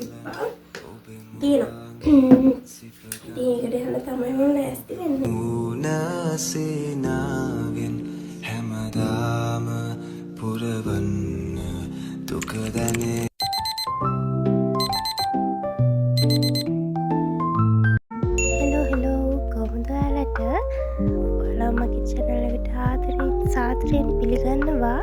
තිබ්බා. තියෙනවා. ඉතින් ඒකට යන්න තමයි මම ලෑස්ති වෙන්නේ. උනසේනාවෙන් හැමදාම පුරවන්න දුක දැනේ. හෙලෝ කොහොමද ඔයාලට? ඔයාලා මගේ channel එකට ආදරෙන් සාදරයෙන් පිළිගන්නවා.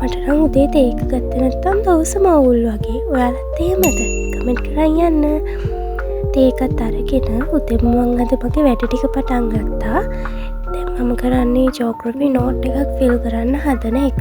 මට නම් උදේ තේක ගත්තේ නැත්තම් දවස මවුල් වගේ. ඔයාලත් එහෙමද? කමෙන්ට් කරන් යන්න. තේකත් අරගෙන උදේම මම අද මගේ වැඩ ටික පටන් ගත්තා. දැන් මම කරන්නේ ජෝග්‍රෆි නෝට් එකක් ෆිල් කරන්න හදන එක.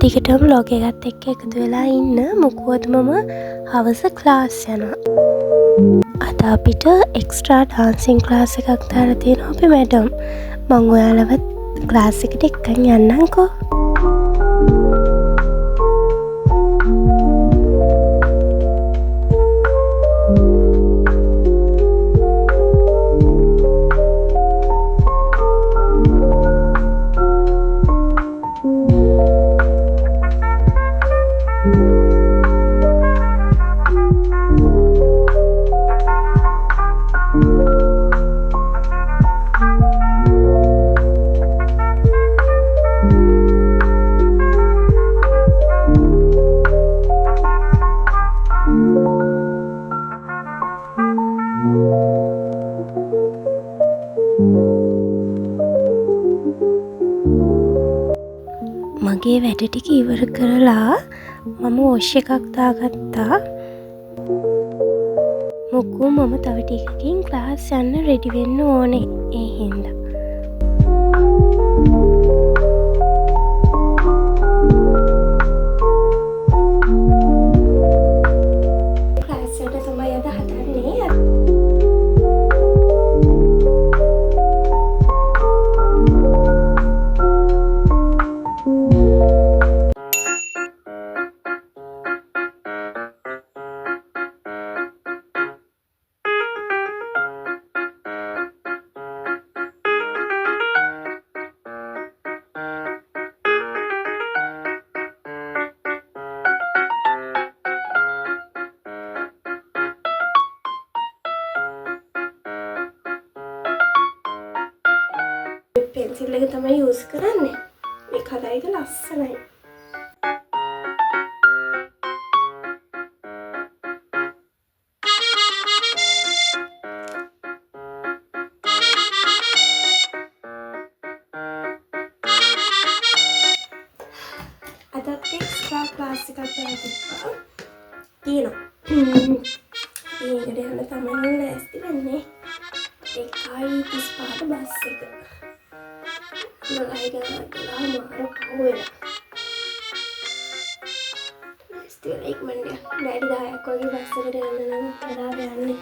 දිගටම vlog එකත් එක්ක එකතු වෙලා ඉන්න. මොකද මම හවස ක්ලාස් යනවා. අද අපිට එක්ස්ට්‍රා ඩාන්සින් ක්ලාස් එකක් දාලා තියෙනවා අපේ මැඩම්. මම ඔයාලවත් ක්ලාස් එකට එක්කන් යන්නම්කෝ. මගේ වැඩ ටික ඉවර කරලා මම වොෂ් එකක් දාගත්තා. මොකෝ මම තව ටිකකින් ක්ලාස් යන්න රෙඩි වෙන්න ඕනේ. ඒ හින්දා ක්ලාස් එකට තමයි අද හදන්නේ. පෙන්සිල් එක තමයි යූස් කරන්නේ. මේ කලර් එක ලස්සනයි. අදත් එක්ස්ට්‍රා ක්ලාස් එකක් දාලා තිබ්බා. තියෙනවා. ඒකට යන්න තමයි මම ලෑස්ති වෙන්නේ. 1:35 බස් එක. මලයි ගාලා මාර පහුවෙලා. ලෑස්ති වෙලා ඉක්මනට නැඩි 10ක් වගේ බස් එකට යන්න නම් වෙලාව යන්නේ.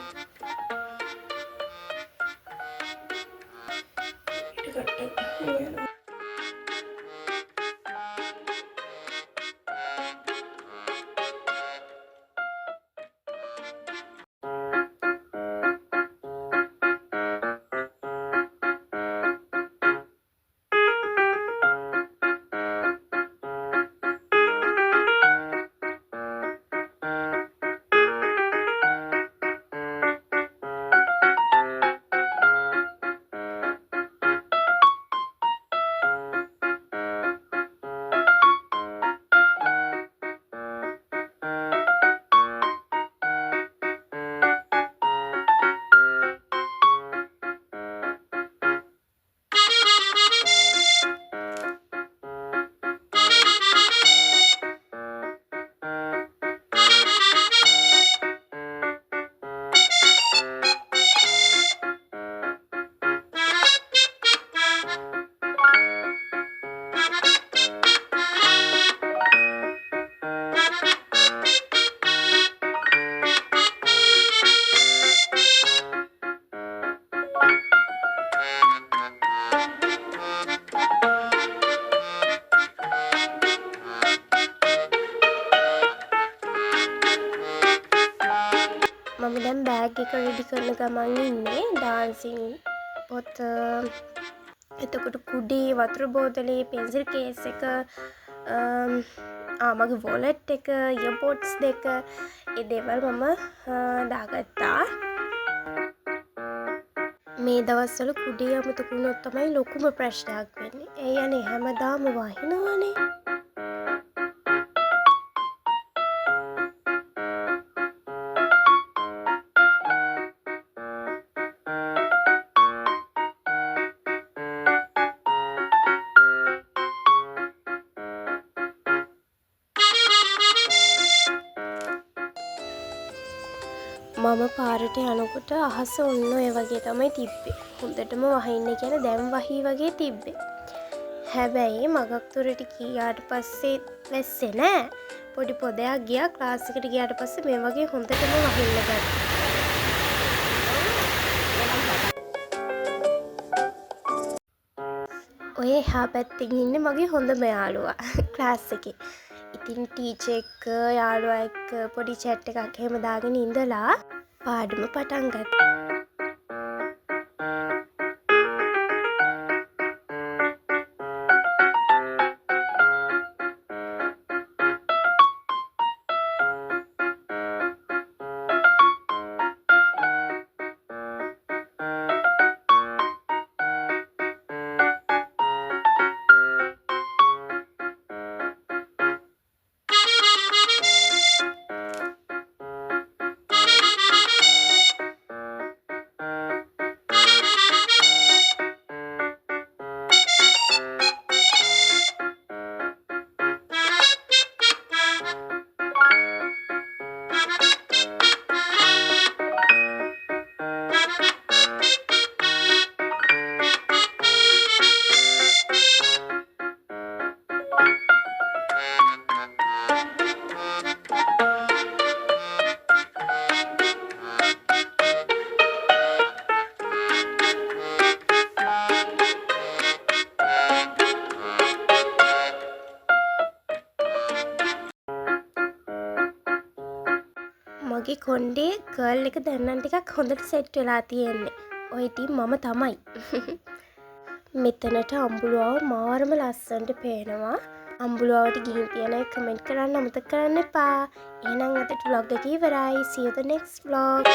දැන් බෑග් එක රෙඩි කරන ගමන් ඉන්නේ. ඩාන්සින් පොත, එතකොට කුඩේ, වතුර බෝතලේ, පෙන්සිල් කේස් එක, මගේ වොලට් එක, ඉයර්පොඩ්ස් 2 ඒ දේවල් මම දාගත්තා. මේ දවස්වල කුඩේ අමතක වුණොත් තමයි ලොකුම ප්‍රශ්නයක් වෙන්නේ. ඒ යන්නේ හැමදාම වහිනවනේ. මම පාරට යනකොට අහස ඔන්න ඔය වගේ තමයි තිබ්බේ. හොඳටම වහින්න කියන දැන් වහී වගේ තිබ්බේ. හැබැයි මගක් දුරට ගියාට පස්සේ වැස්සේ නෑ. පොඩි පොදයක් ගියා. ක්ලාස් එකට ගියාට පස්සේ මේ වගේ හොඳටම වහින්න ගත්තා. ඔය එහා පැත්තෙන් ඉන්නේ මගේ හොඳම යාළුවා ක්ලාස් එකේ. ඉතින් ටීචර් එක්ක යාළුවා එක්ක පොඩි චැට් එකක් එහෙම දාගෙන ඉඳලා පාඩම පටන් ගත්තා. මගේ කොණ්ඩේ කර්ල් එක දැන් නම් ටිකක් හොඳට සෙට් වෙලා තියෙන්නේ. ඔය ඉතින් මම තමයි. මෙතනට අම්බුලාව මාරම ලස්සනට පේනවා. අම්බුලාවට ගිහින් තියෙන අය කමෙන්ට් කරන්න අමතක කරන්න එපා. එහෙනම් අදට vlog එක ඉවරයි. See you the next vlog.